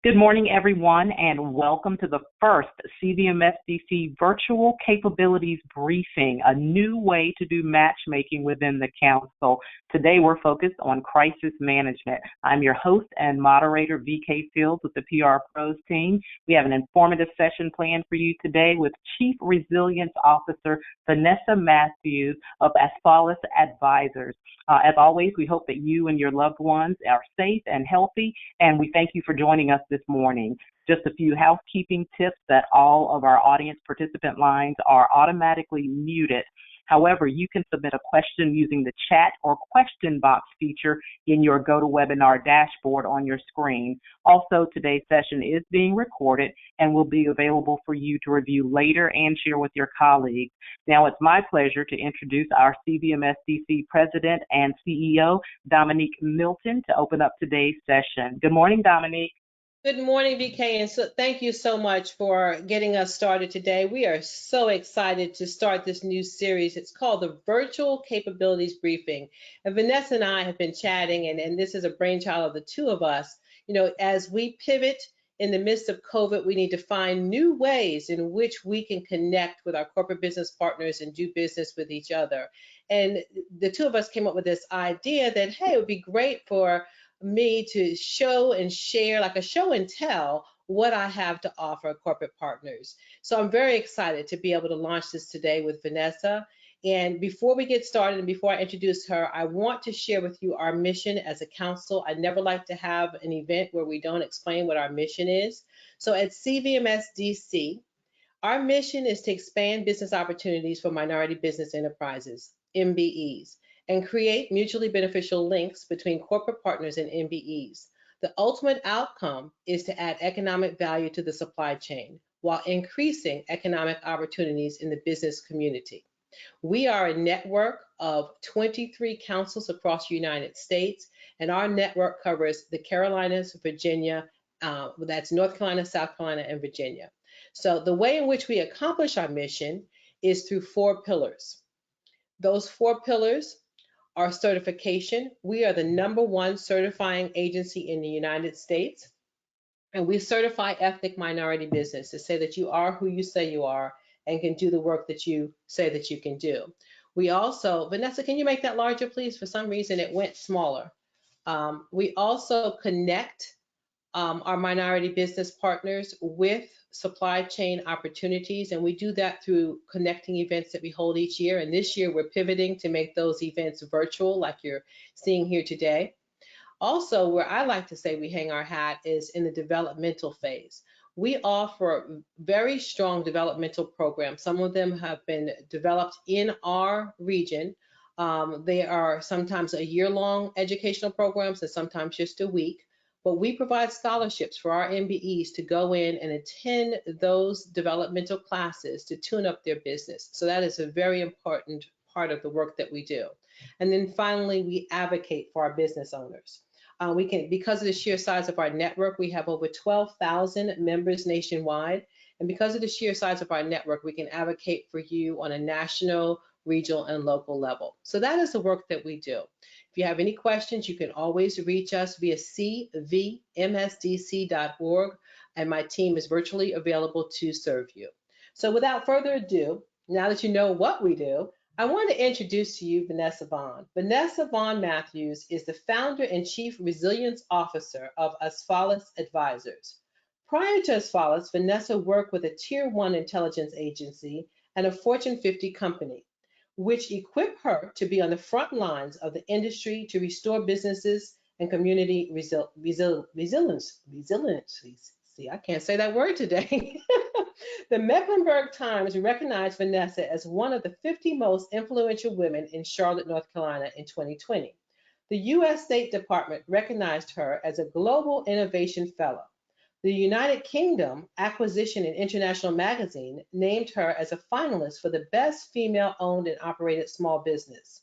Good morning, everyone, and welcome to the first CVMSDC Virtual Capabilities Briefing, a new way to do matchmaking within the Council. Today, we're focused on crisis management. I'm your host and moderator, VK Fields, with the PR Pros team. We have an informative session planned for you today with Chief Resilience Officer Vanessa Matthews of Asphalis Advisors. As always, we hope that you and your loved ones are safe and healthy, and we thank you for joining us this morning. Just a few housekeeping tips: that all of our audience participant lines are automatically muted. However, you can submit a question using the chat or question box feature in your GoToWebinar dashboard on your screen. Also, today's session is being recorded and will be available for you to review later and share with your colleagues. Now, it's my pleasure to introduce our CVMSDC President and CEO, Dominic Milton, to open up today's session. Good morning, Dominic. Good morning, VK, and thank you so much for getting us started today. We are so excited to start this new series. It's called the Virtual Capabilities Briefing. And Vanessa and I have been chatting, and this is a brainchild of the two of us. You know, as we pivot in the midst of COVID, we need to find new ways in which we can connect with our corporate business partners and do business with each other. And the two of us came up with this idea that, hey, it would be great for me to show and share, like a show and tell, what I have to offer corporate partners. So I'm very excited to be able to launch this today with Vanessa. And before we get started and before I introduce her, I want to share with you our mission as a council. I never like to have an event where we don't explain what our mission is. So at CVMSDC, our mission is to expand business opportunities for minority business enterprises, MBEs, and create mutually beneficial links between corporate partners and MBEs. The ultimate outcome is to add economic value to the supply chain while increasing economic opportunities in the business community. We are a network of 23 councils across the United States, and our network covers the Carolinas, Virginia, that's North Carolina, South Carolina, and Virginia. So the way in which we accomplish our mission is through 4 pillars. Those 4 pillars are certification. We are the #1 certifying agency in the United States, and we certify ethnic minority business to say that you are who you say you are and can do the work that you say that you can do. We also, Vanessa, can you make that larger, please? For some reason, it went smaller. We also connect our minority business partners with supply chain opportunities, and we do that through connecting events that we hold each year. And this year we're pivoting to make those events virtual, like you're seeing here today. Also, where I like to say we hang our hat is in the developmental phase. We offer very strong developmental programs. Some of them have been developed in our region. They are sometimes a year-long educational programs and sometimes just a week. But we provide scholarships for our MBEs to go in and attend those developmental classes to tune up their business. So that is a very important part of the work that we do. And then finally, we advocate for our business owners. Because of the sheer size of our network, we have over 12,000 members nationwide. And because of the sheer size of our network, we can advocate for you on a national, regional, and local level. So that is the work that we do. If you have any questions, you can always reach us via cvmsdc.org, and my team is virtually available to serve you. So without further ado, now that you know what we do, I want to introduce to you Vanessa Vaughn. Vanessa Vaughn Matthews is the founder and chief resilience officer of Asphalis Advisors. Prior to Asphalis, Vanessa worked with a Tier 1 intelligence agency and a Fortune 50 company, which equip her to be on the front lines of the industry to restore businesses and community resilience. See, I can't say that word today. The Mecklenburg Times recognized Vanessa as one of the 50 most influential women in Charlotte, North Carolina in 2020. The U.S. State Department recognized her as a Global Innovation Fellow. The United Kingdom Acquisition and International Magazine named her as a finalist for the Best Female-Owned and Operated Small Business.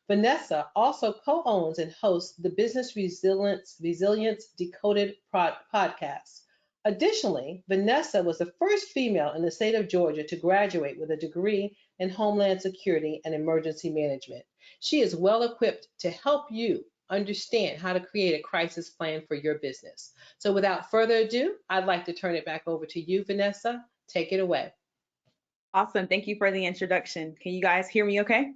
Vanessa also co-owns and hosts the Business Resilience Decoded podcast. Additionally, Vanessa was the first female in the state of Georgia to graduate with a degree in Homeland Security and Emergency Management. She is well equipped to help you understand how to create a crisis plan for your business. So without further ado, I'd like to turn it back over to you, Vanessa. Take it away. Awesome. Thank you for the introduction. Can you guys hear me okay?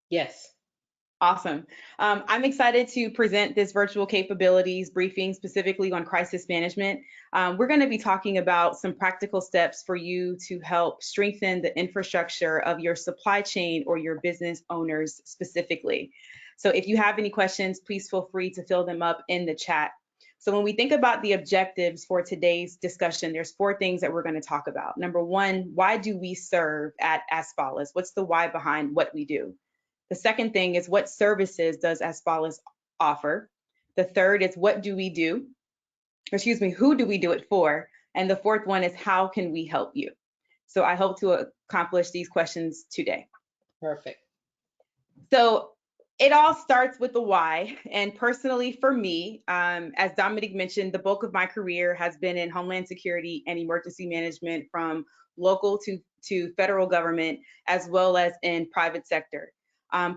Yes. Awesome. I'm excited to present this virtual capabilities briefing specifically on crisis management. We're going to be talking about some practical steps for you to help strengthen the infrastructure of your supply chain or your business owners specifically. So if you have any questions, please feel free to fill them up in the chat. So when we think about the objectives for today's discussion, there's 4 things that we're going to talk about. Number 1, why do we serve at As Follows? What's the why behind what we do? The second thing is, what services does As Follows offer? The third is, what do we do? Excuse me, who do we do it for? And the fourth one is, how can we help you? So I hope to accomplish these questions today. Perfect. So it all starts with the why. And personally for me, as Dominic mentioned, the bulk of my career has been in Homeland Security and emergency management, from local to federal government, as well as in private sector.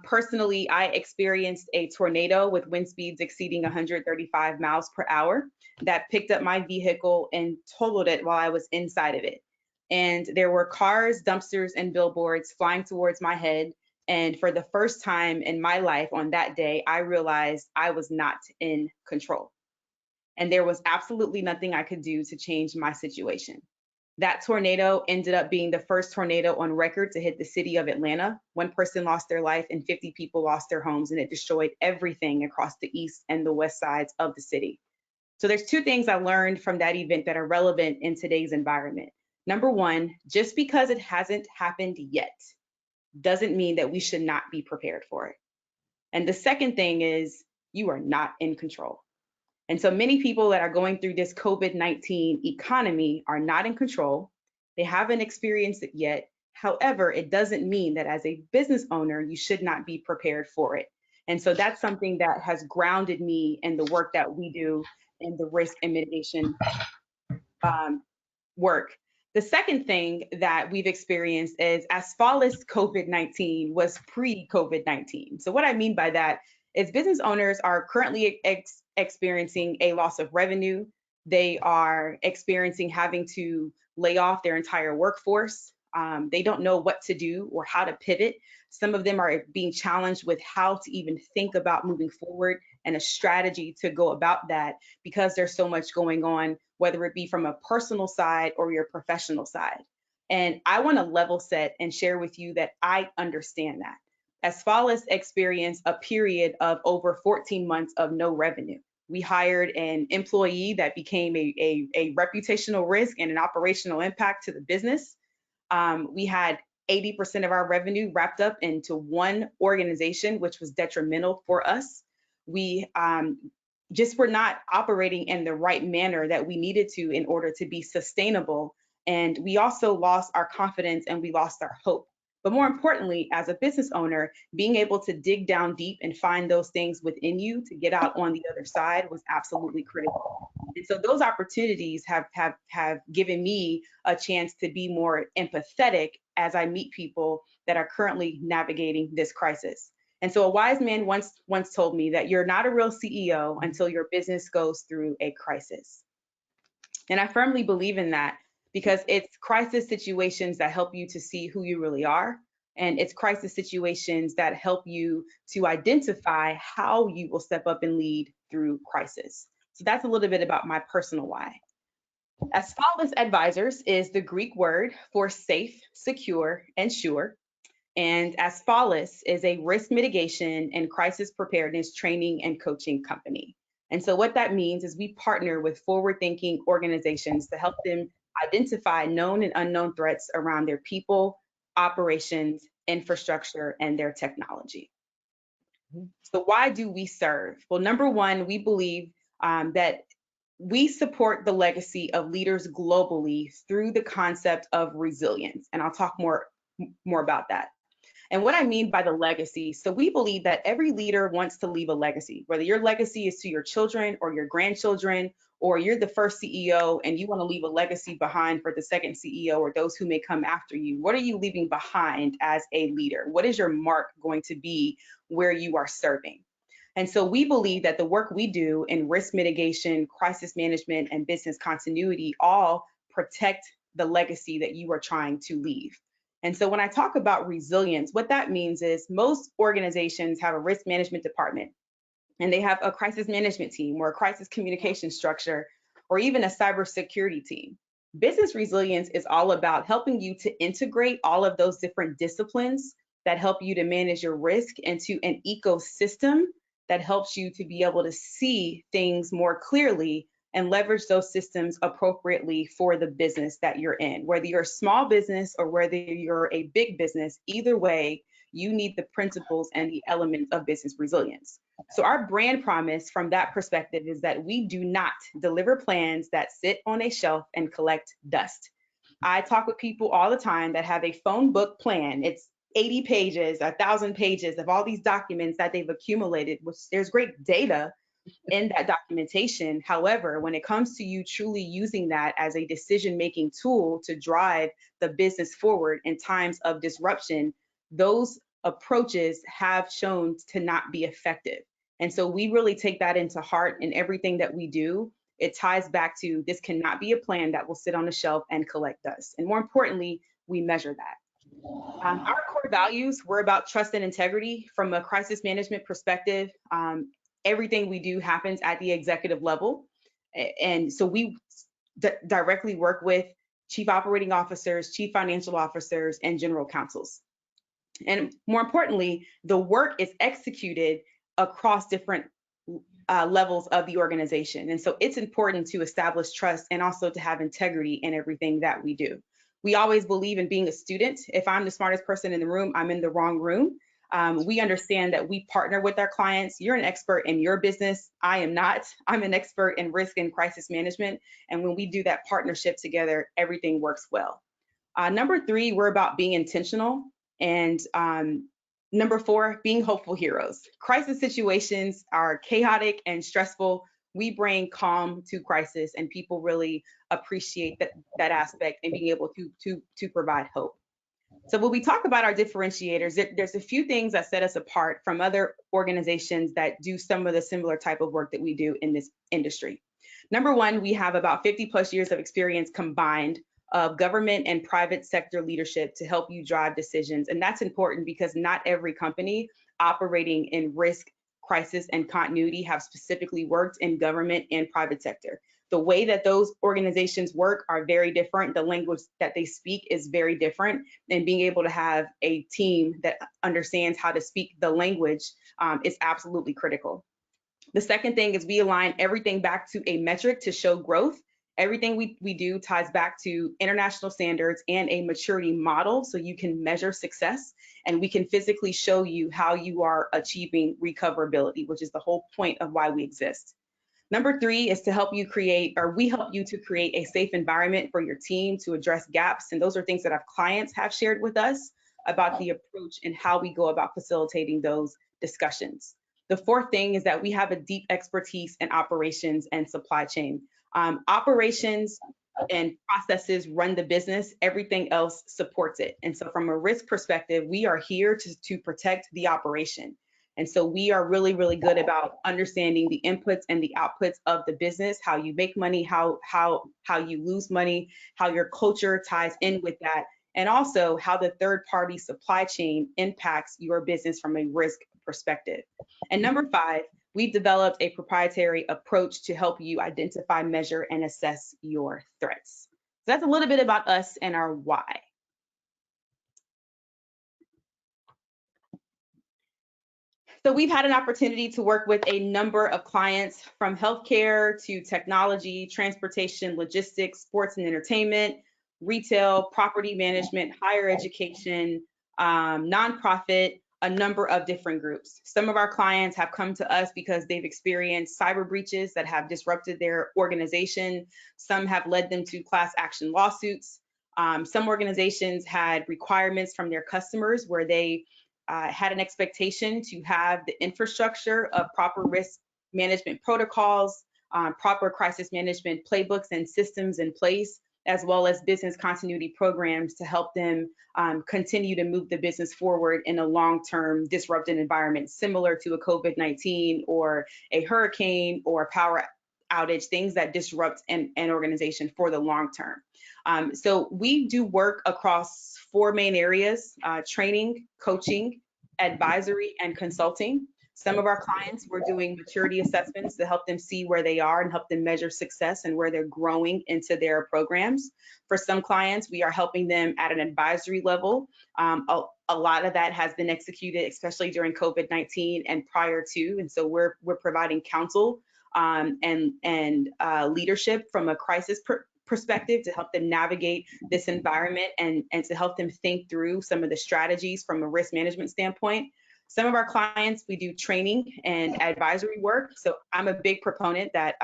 Personally, I experienced a tornado with wind speeds exceeding 135 miles per hour that picked up my vehicle and totaled it while I was inside of it. And there were cars, dumpsters, and billboards flying towards my head. And for the first time in my life on that day, I realized I was not in control. And there was absolutely nothing I could do to change my situation. That tornado ended up being the first tornado on record to hit the city of Atlanta. 1 person lost their life and 50 people lost their homes, and it destroyed everything across the east and the west sides of the city. So there's 2 things I learned from that event that are relevant in today's environment. Number 1, just because it hasn't happened yet doesn't mean that we should not be prepared for it. And the second thing is, you are not in control. And so many people that are going through this COVID-19 economy are not in control. They haven't experienced it yet. However, it doesn't mean that as a business owner, you should not be prepared for it. And so that's something that has grounded me in the work that we do in the risk and mitigation work. The second thing that we've experienced is, as far as COVID-19 was pre-COVID-19. So what I mean by that is, business owners are currently experiencing a loss of revenue. They are experiencing having to lay off their entire workforce. They don't know what to do or how to pivot. Some of them are being challenged with how to even think about moving forward and a strategy to go about that, because there's so much going on, whether it be from a personal side or your professional side. And I want to level set and share with you that I understand that. As far as experience a period of over 14 months of no revenue. We hired an employee that became a reputational risk and an operational impact to the business. We had 80% of our revenue wrapped up into one organization, which was detrimental for us. We just were not operating in the right manner that we needed to in order to be sustainable. And we also lost our confidence and we lost our hope. But more importantly, as a business owner, being able to dig down deep and find those things within you to get out on the other side was absolutely critical. And so those opportunities have given me a chance to be more empathetic as I meet people that are currently navigating this crisis. And so a wise man once told me that you're not a real CEO until your business goes through a crisis. And I firmly believe in that, because it's crisis situations that help you to see who you really are. And it's crisis situations that help you to identify how you will step up and lead through crisis. So that's a little bit about my personal why. As Follows Advisors is the Greek word for safe, secure, and sure. And As Follows is a risk mitigation and crisis preparedness training and coaching company. And so what that means is we partner with forward-thinking organizations to help them identify known and unknown threats around their people, operations, infrastructure, and their technology. So why do we serve? Well, number 1, we believe that we support the legacy of leaders globally through the concept of resilience. And I'll talk more about that. And what I mean by the legacy, so we believe that every leader wants to leave a legacy, whether your legacy is to your children or your grandchildren, or you're the first CEO and you want to leave a legacy behind for the second CEO or those who may come after you. What are you leaving behind as a leader? What is your mark going to be where you are serving? And so we believe that the work we do in risk mitigation, crisis management, and business continuity all protect the legacy that you are trying to leave. And so when I talk about resilience, what that means is most organizations have a risk management department, and they have a crisis management team or a crisis communication structure, or even a cybersecurity team. Business resilience is all about helping you to integrate all of those different disciplines that help you to manage your risk into an ecosystem that helps you to be able to see things more clearly and leverage those systems appropriately for the business that you're in. Whether you're a small business or whether you're a big business, either way, you need the principles and the elements of business resilience. So our brand promise from that perspective is that we do not deliver plans that sit on a shelf and collect dust. I talk with people all the time that have a phone book plan. It's 80 pages, 1,000 pages of all these documents that they've accumulated, which there's great data in that documentation. However, when it comes to you truly using that as a decision-making tool to drive the business forward in times of disruption, those approaches have shown to not be effective. And so we really take that into heart in everything that we do. It ties back to this cannot be a plan that will sit on the shelf and collect dust. And more importantly, we measure that. Our core values, we're about trust and integrity. From a crisis management perspective, everything we do happens at the executive level. And so we directly work with chief operating officers, chief financial officers, and general counsels. And more importantly, the work is executed across different levels of the organization. And so it's important to establish trust and also to have integrity in everything that we do. We always believe in being a student. If I'm the smartest person in the room, I'm in the wrong room. We understand that we partner with our clients. You're an expert in your business. I am not. I'm an expert in risk and crisis management. And when we do that partnership together, everything works well. Number 3, we're about being intentional. And number 4, being hopeful heroes. Crisis situations are chaotic and stressful. We bring calm to crisis, and people really appreciate that aspect and being able to provide hope. So when we talk about our differentiators, there's a few things that set us apart from other organizations that do some of the similar type of work that we do in this industry. Number 1, we have about 50 plus years of experience combined of government and private sector leadership to help you drive decisions. And that's important because not every company operating in risk, crisis, and continuity have specifically worked in government and private sector. The way that those organizations work are very different. The language that they speak is very different. And being able to have a team that understands how to speak the language is absolutely critical. The second thing is we align everything back to a metric to show growth. Everything we do ties back to international standards and a maturity model so you can measure success, and we can physically show you how you are achieving recoverability, which is the whole point of why we exist. Number 3 is to help you create, or we help you to create a safe environment for your team to address gaps. And those are things that our clients have shared with us about the approach and how we go about facilitating those discussions. The 4th thing is that we have a deep expertise in operations and supply chain. Operations and processes run the business, everything else supports it. And so from a risk perspective, we are here to protect the operation. And so we are really, really good about understanding the inputs and the outputs of the business, how you make money, how you lose money, how your culture ties in with that, and also how the third-party supply chain impacts your business from a risk perspective. And number 5, we've developed a proprietary approach to help you identify, measure, and assess your threats. So that's a little bit about us and our why. So we've had an opportunity to work with a number of clients from healthcare to technology, transportation, logistics, sports and entertainment, retail, property management, higher education, nonprofit, a number of different groups. Some of our clients have come to us because they've experienced cyber breaches that have disrupted their organization. Some have led them to class action lawsuits. Some organizations had requirements from their customers where they had an expectation to have the infrastructure of proper risk management protocols, proper crisis management playbooks and systems in place as well as business continuity programs to help them continue to move the business forward in a long-term disrupted environment, similar to a COVID-19 or a hurricane or a power outage, things that disrupt an organization for the long term. So we do work across 4 main areas: training, coaching, advisory, and consulting. Some of our clients, we're doing maturity assessments to help them see where they are and help them measure success and where they're growing into their programs. For some clients, we are helping them at an advisory level. A lot of that has been executed, especially during COVID-19 and prior to, and so we're providing counsel and leadership from a crisis perspective to help them navigate this environment and to help them think through some of the strategies from a risk management standpoint. Some of our clients, we do training and advisory work. So I'm a big proponent that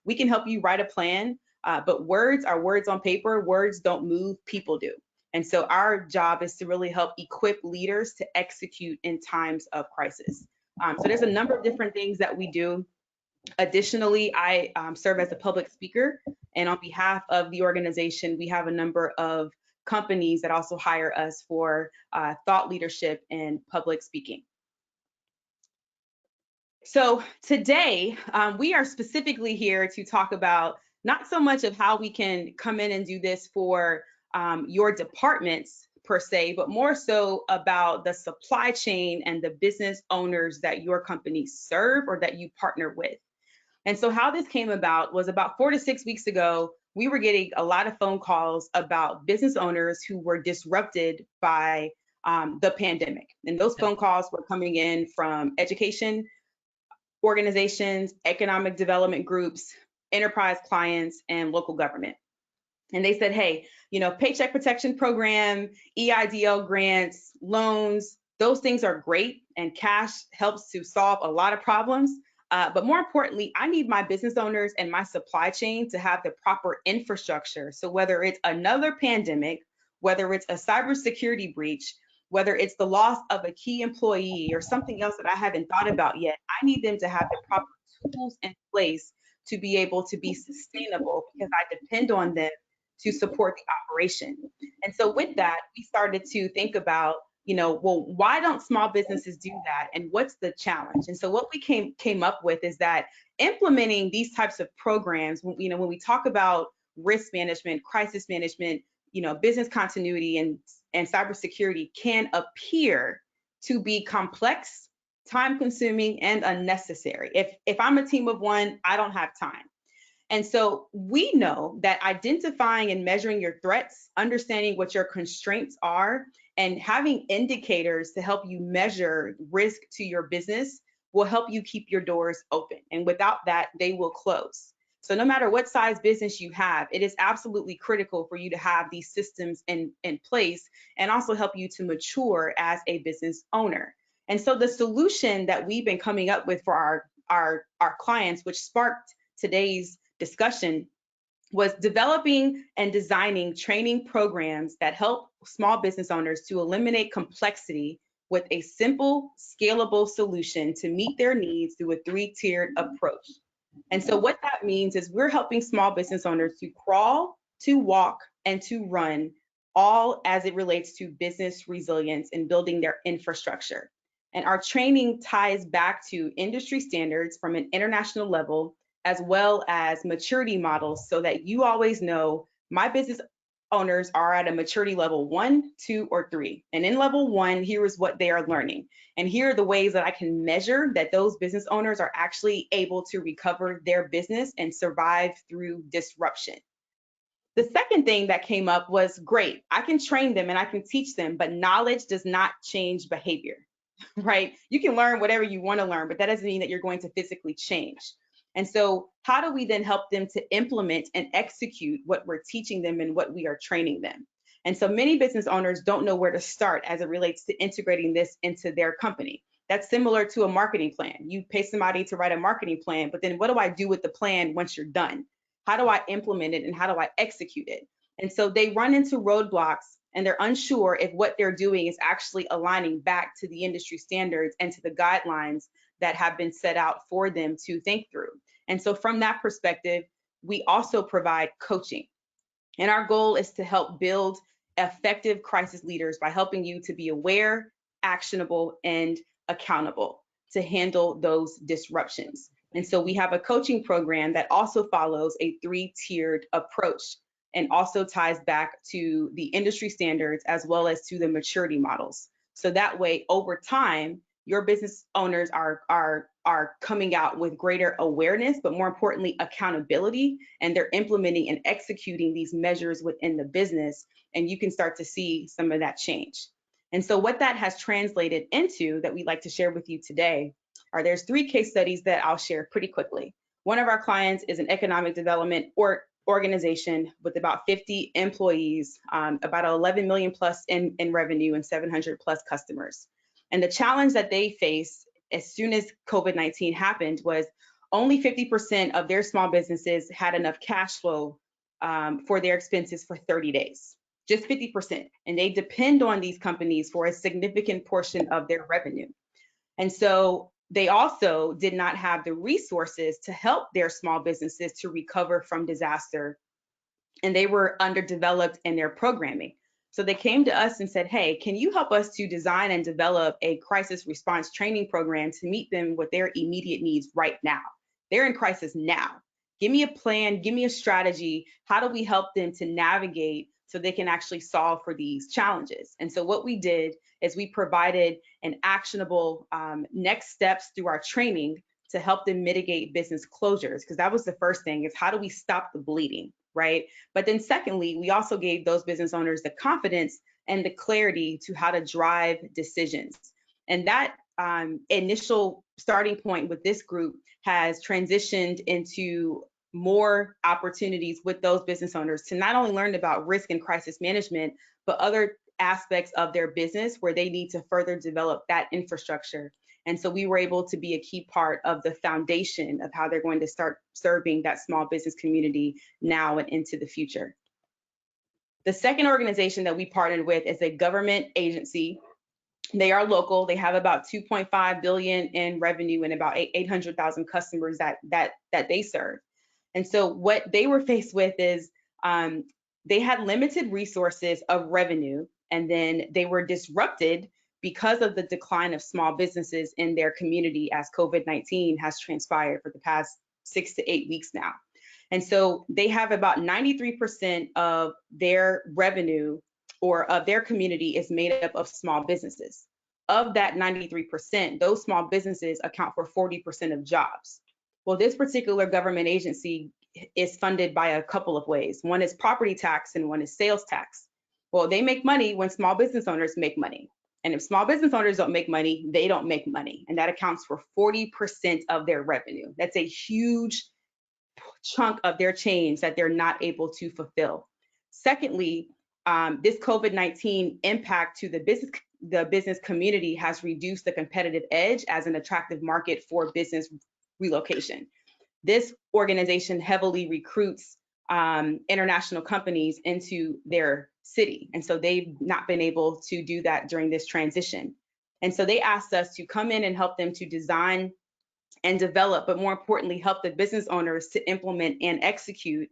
we can help you write a plan, but words are words on paper. Words don't move, people do. And so our job is to really help equip leaders to execute in times of crisis. So there's a number of different things that we do. Additionally, I serve as a public speaker, and on behalf of the organization, we have a number of companies that also hire us for thought leadership and public speaking. So today, we are specifically here to talk about not so much of how we can come in and do this for your departments per se, but more so about the supply chain and the business owners that your company serve or that you partner with. And so how this came about was about 4 to 6 weeks ago, we were getting a lot of phone calls about business owners who were disrupted by the pandemic. And those phone calls were coming in from education organizations, economic development groups, enterprise clients, and local government. And they said, hey, you know, Paycheck Protection Program, EIDL grants, loans, those things are great, and cash helps to solve a lot of problems. But more importantly, I need my business owners and my supply chain to have the proper infrastructure. So whether it's another pandemic, whether it's a cybersecurity breach, whether it's the loss of a key employee or something else that I haven't thought about yet, I need them to have the proper tools in place to be able to be sustainable, because I depend on them to support the operation. And so with that, we started to think about, you know, well, why don't small businesses do that? And what's the challenge? And so what we came up with is that implementing these types of programs, you know, when we talk about risk management, crisis management, you know, business continuity and cybersecurity can appear to be complex, time consuming, and unnecessary. If I'm a team of one, I don't have time. And so we know that identifying and measuring your threats, understanding what your constraints are, and having indicators to help you measure risk to your business will help you keep your doors open. And without that, they will close. So no matter what size business you have, it is absolutely critical for you to have these systems in place and also help you to mature as a business owner. And so the solution that we've been coming up with for our clients, which sparked today's discussion, was developing and designing training programs that help small business owners to eliminate complexity with a simple, scalable solution to meet their needs through a 3-tiered approach. And so what that means is we're helping small business owners to crawl, to walk, and to run, all as it relates to business resilience and building their infrastructure. And our training ties back to industry standards from an international level, as well as maturity models, so that you always know my business owners are at a maturity level 1, 2, or 3. And in level 1, here is what they are learning. And here are the ways that I can measure that those business owners are actually able to recover their business and survive through disruption. The second thing that came up was, great, I can train them and I can teach them, but knowledge does not change behavior, right? You can learn whatever you want to learn, but that doesn't mean that you're going to physically change. And so how do we then help them to implement and execute what we're teaching them and what we are training them? And so many business owners don't know where to start as it relates to integrating this into their company. That's similar to a marketing plan. You pay somebody to write a marketing plan, but then what do I do with the plan once you're done? How do I implement it and how do I execute it? And so they run into roadblocks and they're unsure if what they're doing is actually aligning back to the industry standards and to the guidelines that have been set out for them to think through. And so from that perspective, we also provide coaching. And our goal is to help build effective crisis leaders by helping you to be aware, actionable, and accountable to handle those disruptions. And so we have a coaching program that also follows a 3-tiered approach and also ties back to the industry standards as well as to the maturity models. So that way, over time, your business owners are coming out with greater awareness, but more importantly, accountability, and they're implementing and executing these measures within the business, and you can start to see some of that change. And so what that has translated into that we'd like to share with you today are there's 3 case studies that I'll share pretty quickly. One of our clients is an economic development organization with about 50 employees, about 11 million plus in revenue and 700 plus customers. And the challenge that they faced as soon as COVID-19 happened was only 50% of their small businesses had enough cash flow for their expenses for 30 days, just 50%. And they depend on these companies for a significant portion of their revenue. And so they also did not have the resources to help their small businesses to recover from disaster, and they were underdeveloped in their programming. So they came to us and said, hey, can you help us to design and develop a crisis response training program to meet them with their immediate needs right now? They're in crisis now. Give me a plan, give me a strategy. How do we help them to navigate so they can actually solve for these challenges? And so what we did is we provided an actionable next steps through our training to help them mitigate business closures, because that was the first thing, is how do we stop the bleeding, right? But then secondly, we also gave those business owners the confidence and the clarity to how to drive decisions. And that initial starting point with this group has transitioned into more opportunities with those business owners to not only learn about risk and crisis management, but other aspects of their business where they need to further develop that infrastructure. And so we were able to be a key part of the foundation of how they're going to start serving that small business community now and into the future. The second organization that we partnered with is a government agency. They are local. They have about 2.5 billion in revenue and about 800,000 customers that they serve. And so what they were faced with is they had limited resources of revenue, and then they were disrupted because of the decline of small businesses in their community as COVID-19 has transpired for the past 6 to 8 weeks now. And so they have about 93% of their revenue or of their community is made up of small businesses. Of that 93%, those small businesses account for 40% of jobs. Well, this particular government agency is funded by a couple of ways. One is property tax and one is sales tax. Well, they make money when small business owners make money. And if small business owners don't make money, they don't make money. And that accounts for 40% of their revenue. That's a huge chunk of their change that they're not able to fulfill. Secondly, this COVID-19 impact to the business community has reduced the competitive edge as an attractive market for business relocation. This organization heavily recruits international companies into their city. And so they've not been able to do that during this transition. And so they asked us to come in and help them to design and develop, but more importantly, help the business owners to implement and execute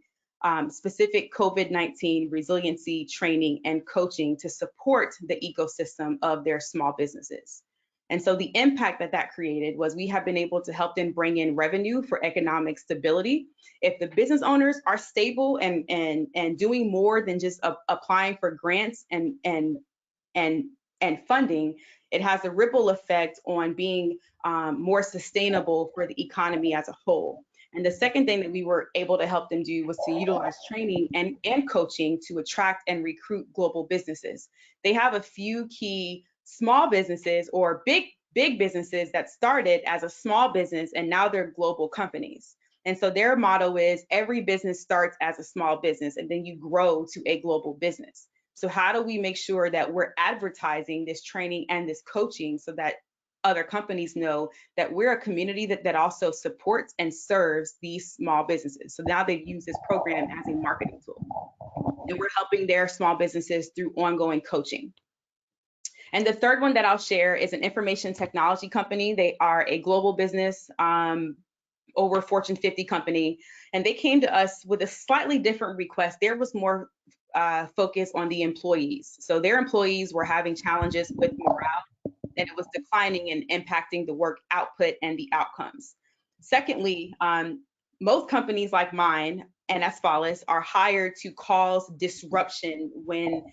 specific COVID-19 resiliency training and coaching to support the ecosystem of their small businesses. And so the impact that created was we have been able to help them bring in revenue for economic stability. If the business owners are stable and doing more than just applying for grants and funding, it has a ripple effect on being more sustainable for the economy as a whole. And the second thing that we were able to help them do was to utilize training and coaching to attract and recruit global businesses. They have a few key small businesses or big businesses that started as a small business and now they're global companies. And so their motto is every business starts as a small business and then you grow to a global business. So how do we make sure that we're advertising this training and this coaching so that other companies know that we're a community that also supports and serves these small businesses? So now they've used this program as a marketing tool. And we're helping their small businesses through ongoing coaching. And the third one that I'll share is an information technology company. They are a global business, over Fortune 50 company, and they came to us with a slightly different request. There was more focus on the employees. So their employees were having challenges with morale, and it was declining and impacting the work output and the outcomes. Secondly, most companies like mine and as follows are hired to cause disruption when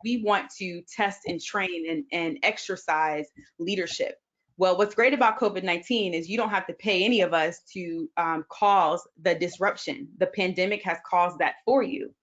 we want to test and train and exercise leadership. Well, what's great about COVID-19 is you don't have to pay any of us to cause the disruption. The pandemic has caused that for you.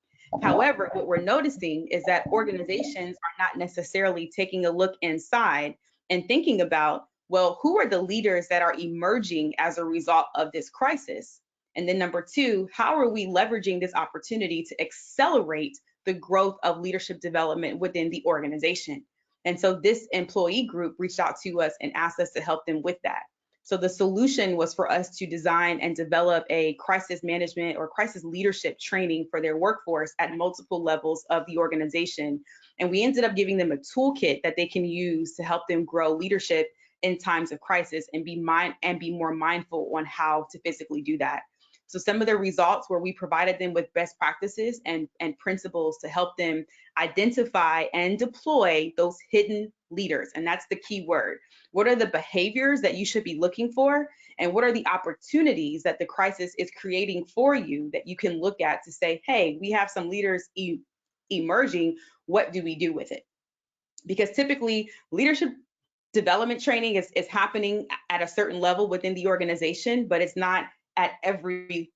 However, what we're noticing is that organizations are not necessarily taking a look inside and thinking about, well, who are the leaders that are emerging as a result of this crisis? And then number two, how are we leveraging this opportunity to accelerate the growth of leadership development within the organization? And so this employee group reached out to us and asked us to help them with that. So the solution was for us to design and develop a crisis management or crisis leadership training for their workforce at multiple levels of the organization. And we ended up giving them a toolkit that they can use to help them grow leadership in times of crisis and be more mindful on how to physically do that. So some of the results where we provided them with best practices and principles to help them identify and deploy those hidden leaders. And that's the key word. What are the behaviors that you should be looking for? And what are the opportunities that the crisis is creating for you that you can look at to say, hey, we have some leaders emerging. What do we do with it? Because typically leadership development training is happening at a certain level within the organization, but it's not at every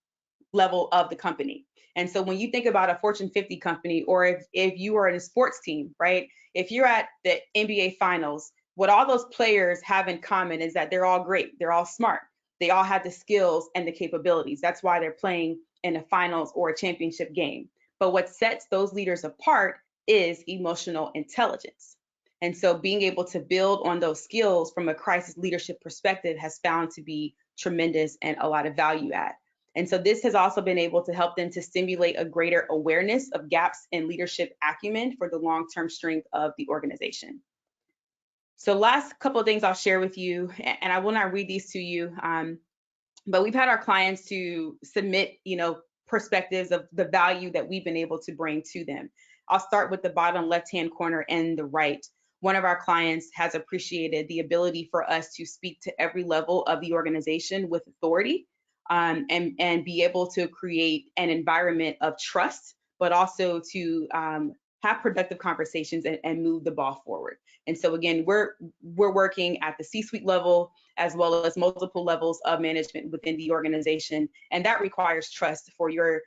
level of the company. And so when you think about a Fortune 50 company, or if you are in a sports team, right? If you're at the NBA finals, what all those players have in common is that they're all great. They're all smart. They all have the skills and the capabilities. That's why they're playing in a finals or a championship game. But what sets those leaders apart is emotional intelligence. And so being able to build on those skills from a crisis leadership perspective has found to be tremendous and a lot of value add. And so this has also been able to help them to stimulate a greater awareness of gaps in leadership acumen for the long-term strength of the organization. So last couple of things I'll share with you, and I will not read these to you, but we've had our clients to submit, perspectives of the value that we've been able to bring to them. I'll start with the bottom left-hand corner and the right. One of our clients has appreciated the ability for us to speak to every level of the organization with authority and be able to create an environment of trust, but also to have productive conversations and move the ball forward. And so again, we're working at the C-suite level as well as multiple levels of management within the organization, and that requires trust for your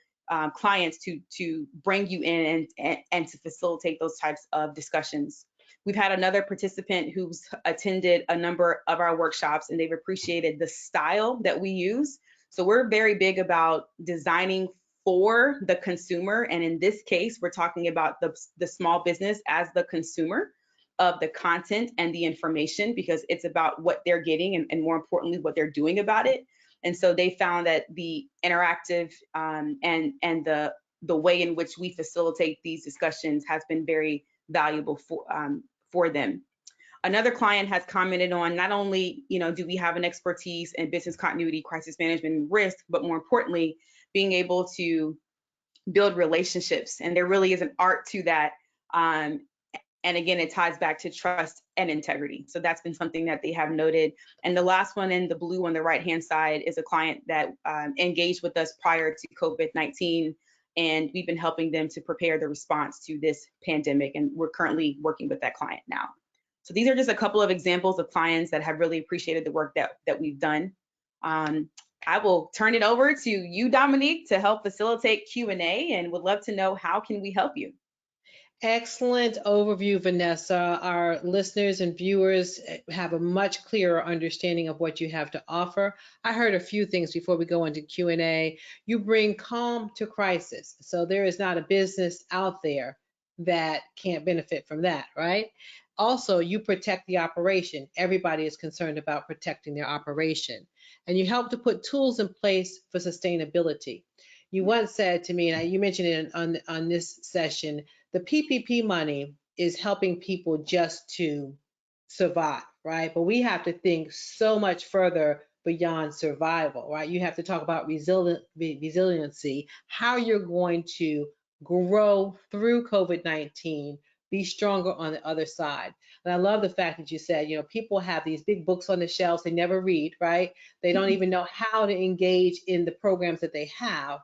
clients to bring you in and to facilitate those types of discussions. We've had another participant who's attended a number of our workshops, and they've appreciated the style that we use. So we're very big about designing for the consumer. And in this case, we're talking about the small business as the consumer of the content and the information, because it's about what they're getting and more importantly, what they're doing about it. And so they found that the interactive and the way in which we facilitate these discussions has been very valuable for them. Another client has commented on not only, do we have an expertise in business continuity, crisis management, and risk, but more importantly, being able to build relationships. And there really is an art to that. And again, it ties back to trust and integrity. So that's been something that they have noted. And the last one in the blue on the right-hand side is a client that engaged with us prior to COVID-19. And we've been helping them to prepare the response to this pandemic. And we're currently working with that client now. So these are just a couple of examples of clients that have really appreciated the work that we've done. I will turn it over to you, Dominique, to help facilitate Q&A, and would love to know how can we help you. Excellent overview, Vanessa. Our listeners and viewers have a much clearer understanding of what you have to offer. I heard a few things before we go into Q&A. You bring calm to crisis. So there is not a business out there that can't benefit from that, right? Also, you protect the operation. Everybody is concerned about protecting their operation. And you help to put tools in place for sustainability. You once said to me, and you mentioned it on this session, the PPP money is helping people just to survive, right? But we have to think so much further beyond survival, right? You have to talk about resiliency, how you're going to grow through COVID-19, be stronger on the other side. And I love the fact that you said, people have these big books on the shelves they never read, right? They don't even know how to engage in the programs that they have.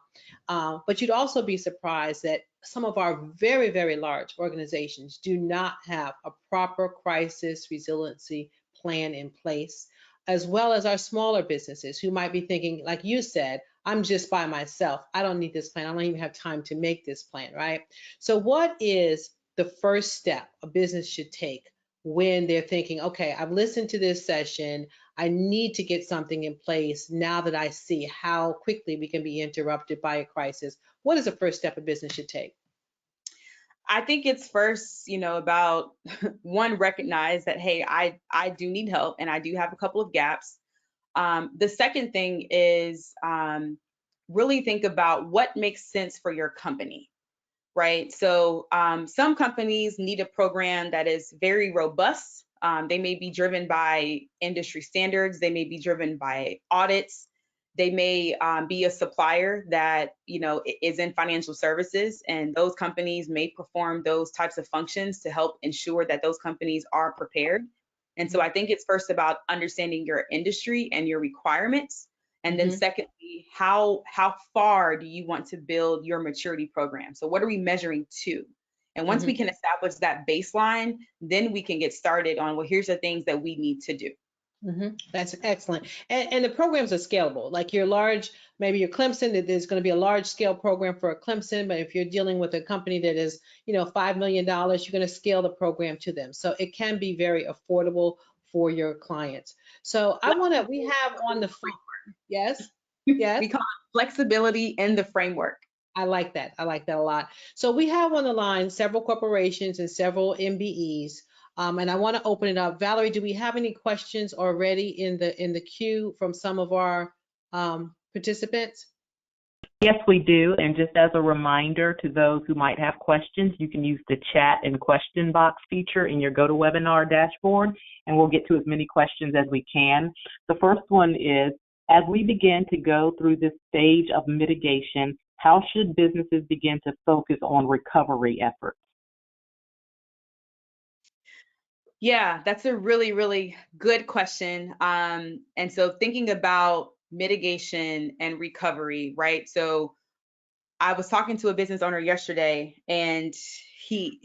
But you'd also be surprised that some of our very, very large organizations do not have a proper crisis resiliency plan in place, as well as our smaller businesses who might be thinking, like you said, I'm just by myself. I don't need this plan. I don't even have time to make this plan, right? So what is the first step a business should take when they're thinking, okay, I've listened to this session, I need to get something in place now that I see how quickly we can be interrupted by a crisis? What is the first step a business should take? I think it's first, about one, recognize that, hey, I do need help and I do have a couple of gaps. The second thing is really think about what makes sense for your company, right? So some companies need a program that is very robust. They may be driven by industry standards. They may be driven by audits. They may be a supplier that is in financial services, and those companies may perform those types of functions to help ensure that those companies are prepared. And so I think it's first about understanding your industry and your requirements. And then secondly, how far do you want to build your maturity program? So what are we measuring to? And once we can establish that baseline, then we can get started on, well, here's the things that we need to do. That's excellent. And the programs are scalable. Like your large, maybe your Clemson, there's going to be a large scale program for a Clemson, but if you're dealing with a company that is, $5 million, you're going to scale the program to them. So it can be very affordable for your clients. So we have on the phone. Yes. Yes. We call it flexibility in the framework. I like that. I like that a lot. So we have on the line several corporations and several MBEs. And I want to open it up. Valerie, do we have any questions already in the queue from some of our participants? Yes, we do. And just as a reminder to those who might have questions, you can use the chat and question box feature in your GoToWebinar dashboard, and we'll get to as many questions as we can. The first one is, as we begin to go through this stage of mitigation, how should businesses begin to focus on recovery efforts? Yeah, that's a really, really good question. And so thinking about mitigation and recovery, right? So I was talking to a business owner yesterday, and he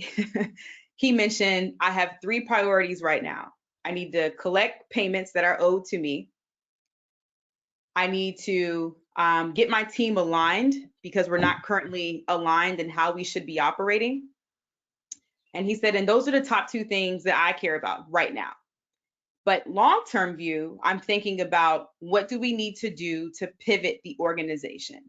he mentioned, I have 3 priorities right now. I need to collect payments that are owed to me. I need to get my team aligned because we're not currently aligned in how we should be operating. And he said, and those are the top 2 things that I care about right now. But long-term view, I'm thinking about what do we need to do to pivot the organization?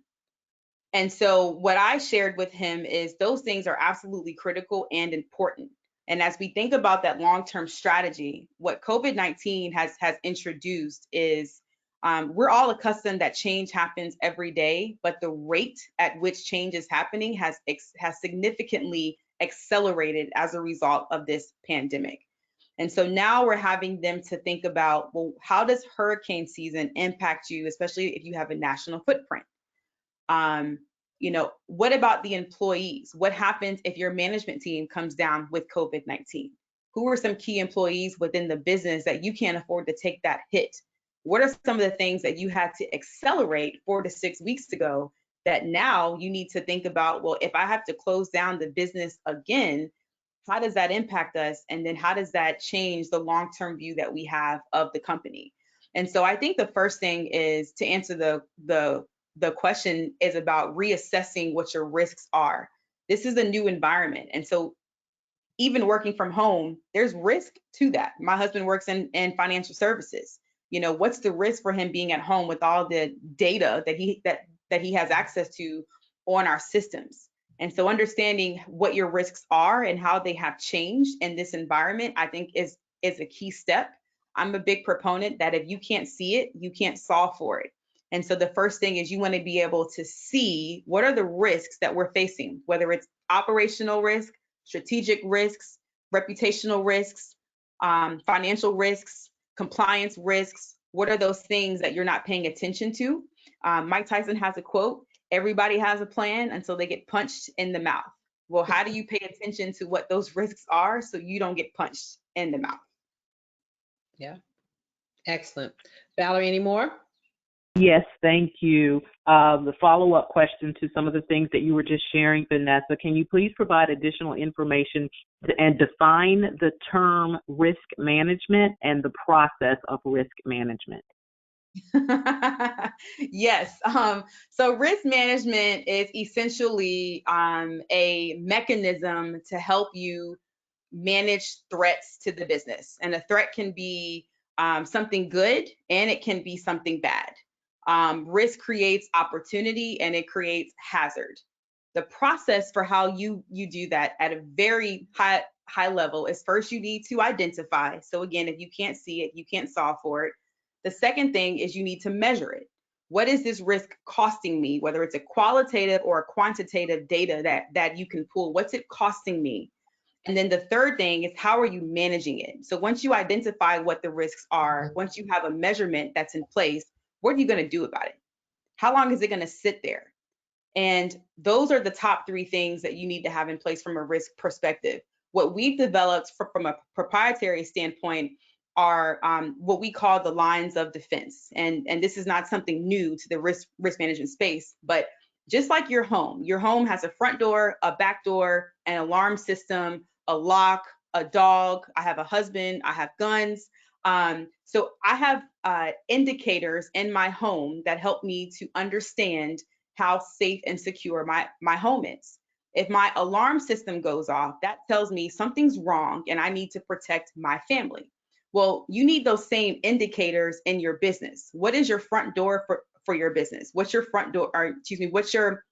And so what I shared with him is those things are absolutely critical and important. And as we think about that long-term strategy, what COVID-19 has introduced is we're all accustomed that change happens every day, but the rate at which change is happening has significantly accelerated as a result of this pandemic. And so now we're having them to think about, well, how does hurricane season impact you, especially if you have a national footprint? What about the employees? What happens if your management team comes down with COVID-19? Who are some key employees within the business that you can't afford to take that hit? What are some of the things that you had to accelerate 4 to 6 weeks ago that now you need to think about, well, if I have to close down the business again, how does that impact us? And then how does that change the long-term view that we have of the company? And so I think the first thing is to answer the question is about reassessing what your risks are. This is a new environment. And so even working from home, there's risk to that. My husband works in financial services. What's the risk for him being at home with all the data that he has access to on our systems? And so understanding what your risks are and how they have changed in this environment, I think is a key step. I'm a big proponent that if you can't see it, you can't solve for it. And so the first thing is you want to be able to see what are the risks that we're facing, whether it's operational risk, strategic risks, reputational risks, financial risks, compliance risks. What are those things that you're not paying attention to? Mike Tyson has a quote, Everybody has a plan until they get punched in the mouth. Well, how do you pay attention to what those risks are so you don't get punched in the mouth? Yeah, excellent. Valerie, any more? Yes, thank you. The follow-up question to some of the things that you were just sharing, Vanessa, can you please provide additional information and define the term risk management and the process of risk management? Yes. So risk management is essentially a mechanism to help you manage threats to the business. And a threat can be something good and it can be something bad. Risk creates opportunity and it creates hazard. The process for how you do that at a very high level is, first you need to identify. So again, if you can't see it, you can't solve for it. The second thing is you need to measure it. What is this risk costing me? Whether it's a qualitative or a quantitative data that you can pull, what's it costing me? And then the third thing is, how are you managing it? So once you identify what the risks are, once you have a measurement that's in place, what are you going to do about it? How long is it going to sit there? And those are the top three things that you need to have in place from a risk perspective. What we've developed from a proprietary standpoint are what we call the lines of defense. And this is not something new to the risk management space, but just like your home has a front door, a back door, an alarm system, a lock, a dog. I have a husband, I have guns. So I have indicators in my home that help me to understand how safe and secure my home is. If my alarm system goes off, that tells me something's wrong and I need to protect my family. Well, you need those same indicators in your business. What is your front door for your business? What's your front door, or excuse me, what's your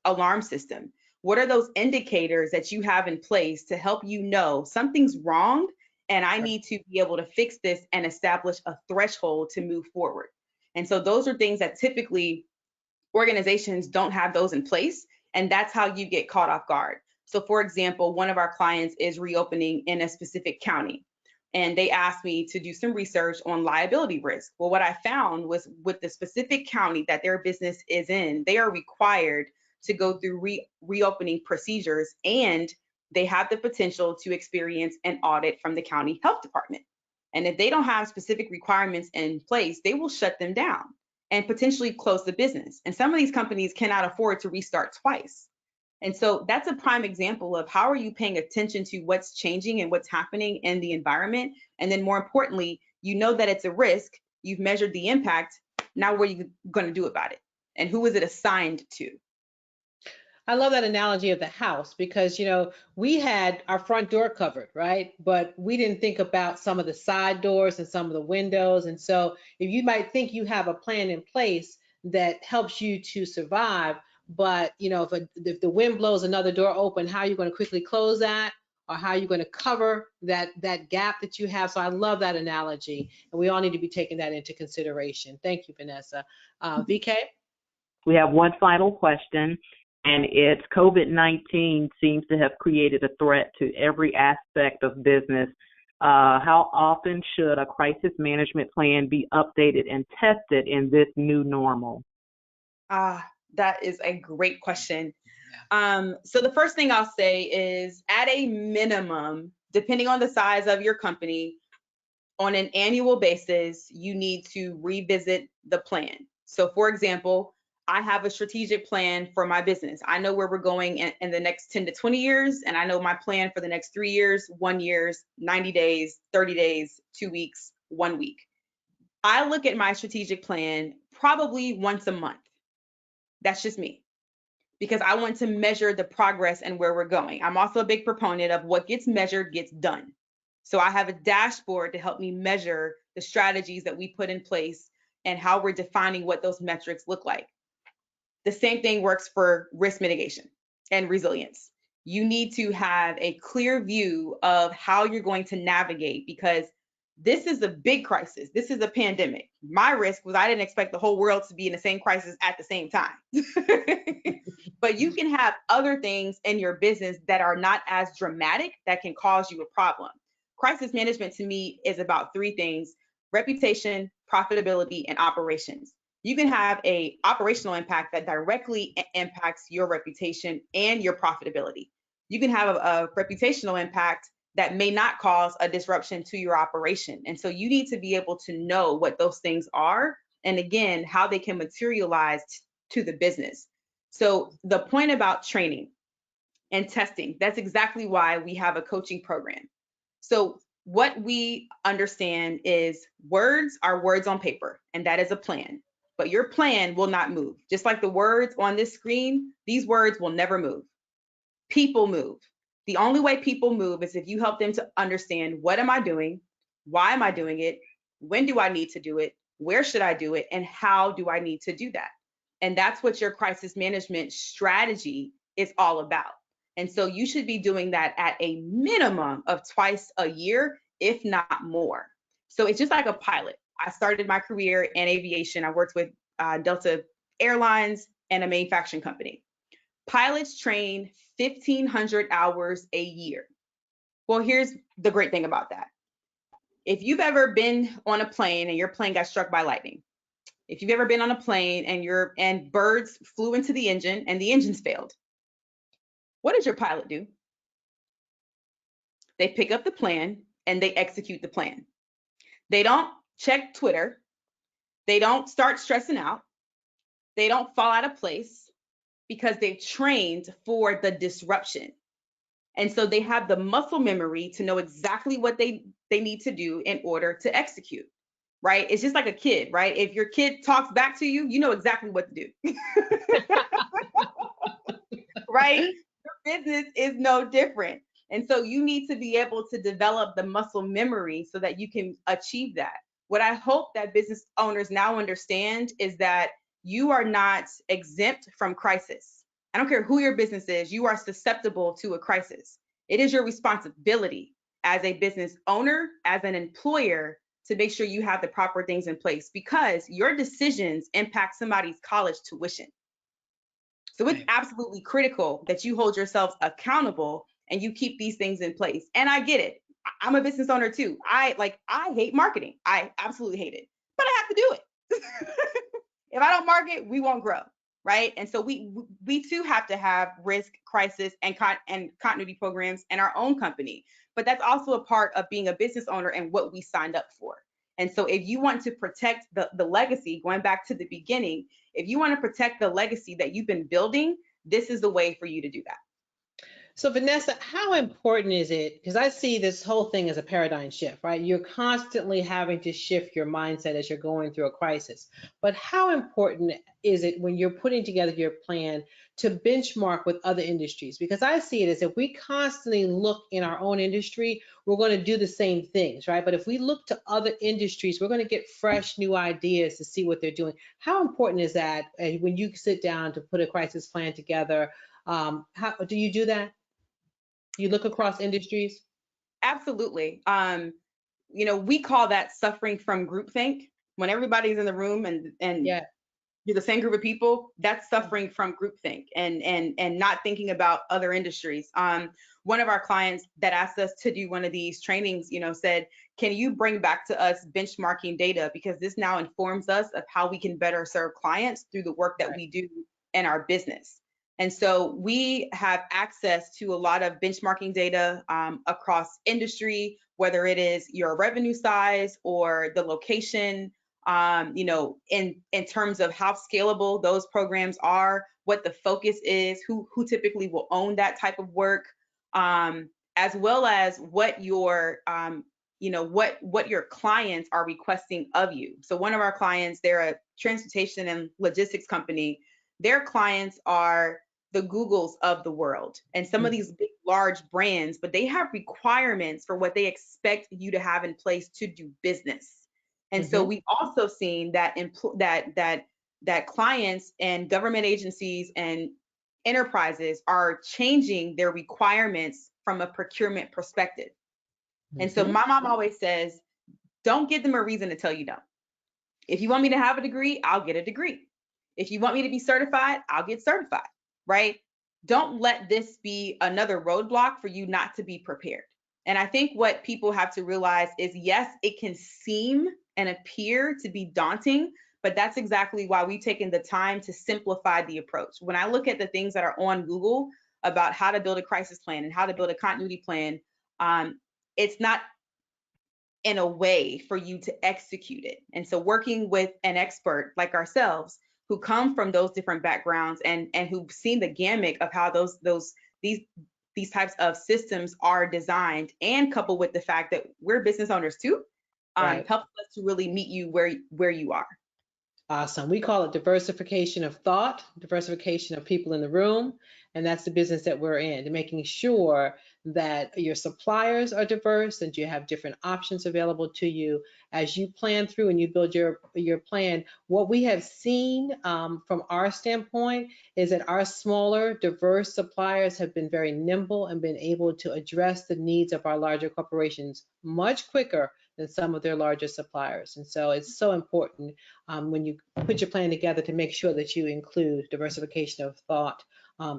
alarm system? What are those indicators that you have in place to help you know something's wrong and I need to be able to fix this and establish a threshold to move forward? And so those are things that typically organizations don't have those in place, and that's how you get caught off guard. So for example, one of our clients is reopening in a specific county, and they asked me to do some research on liability risk. Well, what I found was with the specific county that their business is in, they are required to go through reopening procedures, and they have the potential to experience an audit from the county health department. And if they don't have specific requirements in place, they will shut them down and potentially close the business. And some of these companies cannot afford to restart twice. And so that's a prime example of how are you paying attention to what's changing and what's happening in the environment. And then more importantly, you know that it's a risk, you've measured the impact, now what are you going to do about it? And who is it assigned to? I love that analogy of the house because, we had our front door covered, right? But we didn't think about some of the side doors and some of the windows. And so if you might think you have a plan in place that helps you to survive, but, if the wind blows another door open, how are you going to quickly close that? Or how are you going to cover that gap that you have? So I love that analogy. And we all need to be taking that into consideration. Thank you, Vanessa. VK? We have one final question, and it's COVID-19 seems to have created a threat to every aspect of business. How often should a crisis management plan be updated and tested in this new normal? That is a great question. So the first thing I'll say is, at a minimum, depending on the size of your company, on an annual basis, you need to revisit the plan. So for example, I have a strategic plan for my business. I know where we're going in the next 10 to 20 years, and I know my plan for the next 3 years, 1 year, 90 days, 30 days, 2 weeks, 1 week. I look at my strategic plan probably once a month. That's just me, because I want to measure the progress and where we're going. I'm also a big proponent of what gets measured gets done. So I have a dashboard to help me measure the strategies that we put in place and how we're defining what those metrics look like. The same thing works for risk mitigation and resilience. You need to have a clear view of how you're going to navigate, because this is a big crisis. This is a pandemic. My risk was I didn't expect the whole world to be in the same crisis at the same time. But you can have other things in your business that are not as dramatic that can cause you a problem. Crisis management to me is about three things: reputation, profitability, and operations. You can have a operational impact that directly impacts your reputation and your profitability. You can have a reputational impact that may not cause a disruption to your operation. And so you need to be able to know what those things are, and again, how they can materialize to the business. So the point about training and testing, that's exactly why we have a coaching program. So what we understand is words are words on paper, and that is a plan. But your plan will not move. Just like the words on this screen, these words will never move. People move. The only way people move is if you help them to understand, what am I doing? Why am I doing it? When do I need to do it? Where should I do it? And how do I need to do that? And that's what your crisis management strategy is all about. And so you should be doing that at a minimum of twice a year, if not more. So it's just like a pilot. I started my career in aviation. I worked with Delta Airlines and a manufacturing company. Pilots train 1,500 hours a year. Well, here's the great thing about that. If you've ever been on a plane and your plane got struck by lightning, if you've ever been on a plane and birds flew into the engine and the engines failed, what does your pilot do? They pick up the plan and they execute the plan. They don't check Twitter. They don't start stressing out. They don't fall out of place because they've trained for the disruption. And so they have the muscle memory to know exactly what they need to do in order to execute, right? It's just like a kid, right? If your kid talks back to you, you know exactly what to do. Right? Your business is no different. And so you need to be able to develop the muscle memory so that you can achieve that. What I hope that business owners now understand is that you are not exempt from crisis. I don't care who your business is, you are susceptible to a crisis. It is your responsibility as a business owner, as an employer, to make sure you have the proper things in place, because your decisions impact somebody's college tuition. So it's absolutely critical that you hold yourselves accountable and you keep these things in place. And I get it. I'm a business owner too. I hate marketing. I absolutely hate it, but I have to do it. If I don't market, we won't grow, right? And so we too have to have risk, crisis, and continuity programs in our own company. But that's also a part of being a business owner and what we signed up for. And so if you want to protect the legacy, going back to the beginning, if you want to protect the legacy that you've been building, this is the way for you to do that. So Vanessa, how important is it? Because I see this whole thing as a paradigm shift, right? You're constantly having to shift your mindset as you're going through a crisis. But how important is it when you're putting together your plan to benchmark with other industries? Because I see it as if we constantly look in our own industry, we're going to do the same things, right? But if we look to other industries, we're going to get fresh new ideas to see what they're doing. How important is that when you sit down to put a crisis plan together? How do you do that? You look across industries? Absolutely. We call that suffering from groupthink. When everybody's in the room and Yeah. you're the same group of people, that's suffering from groupthink and not thinking about other industries. One of our clients that asked us to do one of these trainings, said, can you bring back to us benchmarking data? Because this now informs us of how we can better serve clients through the work that we do in our business. And so we have access to a lot of benchmarking data across industry, whether it is your revenue size or the location, in terms of how scalable those programs are, what the focus is, who typically will own that type of work, as well as what your what your clients are requesting of you. So one of our clients, they're a transportation and logistics company. Their clients are the Googles of the world and some of these big, large brands, but they have requirements for what they expect you to have in place to do business. And so we've also seen that that clients and government agencies and enterprises are changing their requirements from a procurement perspective. And so my mom always says, don't give them a reason to tell you no. If you want me to have a degree, I'll get a degree. If you want me to be certified, I'll get certified, right? Don't let this be another roadblock for you not to be prepared. And I think what people have to realize is, yes, it can seem and appear to be daunting, but that's exactly why we've taken the time to simplify the approach. When I look at the things that are on Google about how to build a crisis plan and how to build a continuity plan, it's not in a way for you to execute it. And so working with an expert like ourselves who come from those different backgrounds and who've seen the gamut of how these types of systems are designed, and coupled with the fact that we're business owners too, Right. helps us to really meet you where you are. Awesome. We call it diversification of thought, diversification of people in the room, and that's the business that we're in, making sure that your suppliers are diverse and you have different options available to you as you plan through and you build your plan. What we have seen from our standpoint is that our smaller, diverse suppliers have been very nimble and been able to address the needs of our larger corporations much quicker than some of their larger suppliers. And so it's so important when you put your plan together to make sure that you include diversification of thought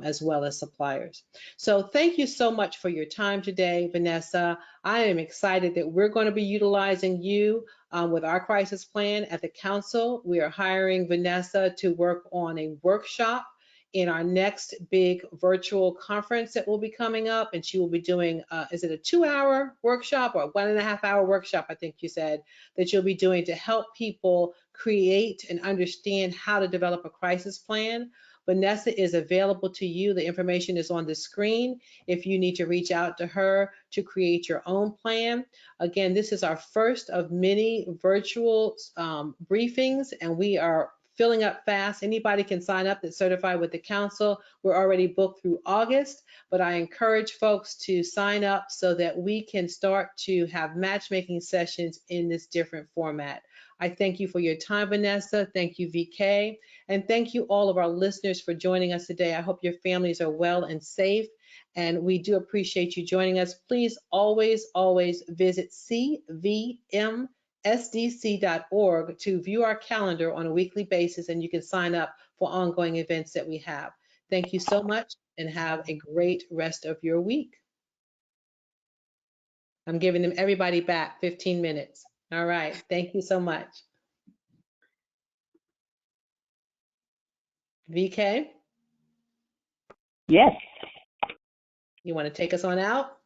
as well as suppliers. So thank you so much for your time today, Vanessa. I am excited that we're going to be utilizing you with our crisis plan at the council. We are hiring Vanessa to work on a workshop in our next big virtual conference that will be coming up, and she will be doing, is it a 2-hour workshop or a 1.5-hour workshop, I think you said, that you'll be doing to help people create and understand how to develop a crisis plan. Vanessa is available to you. The information is on the screen if you need to reach out to her to create your own plan. Again, this is our first of many virtual briefings, and we are filling up fast. Anybody can sign up that's certified with the council. We're already booked through August, but I encourage folks to sign up so that we can start to have matchmaking sessions in this different format. I thank you for your time, Vanessa. Thank you, VK. And thank you all of our listeners for joining us today. I hope your families are well and safe. And we do appreciate you joining us. Please always, always visit CVMSDC.org to view our calendar on a weekly basis, and you can sign up for ongoing events that we have. Thank you so much and have a great rest of your week. I'm giving them everybody back 15 minutes. All right. Thank you so much. VK? Yes. You want to take us on out?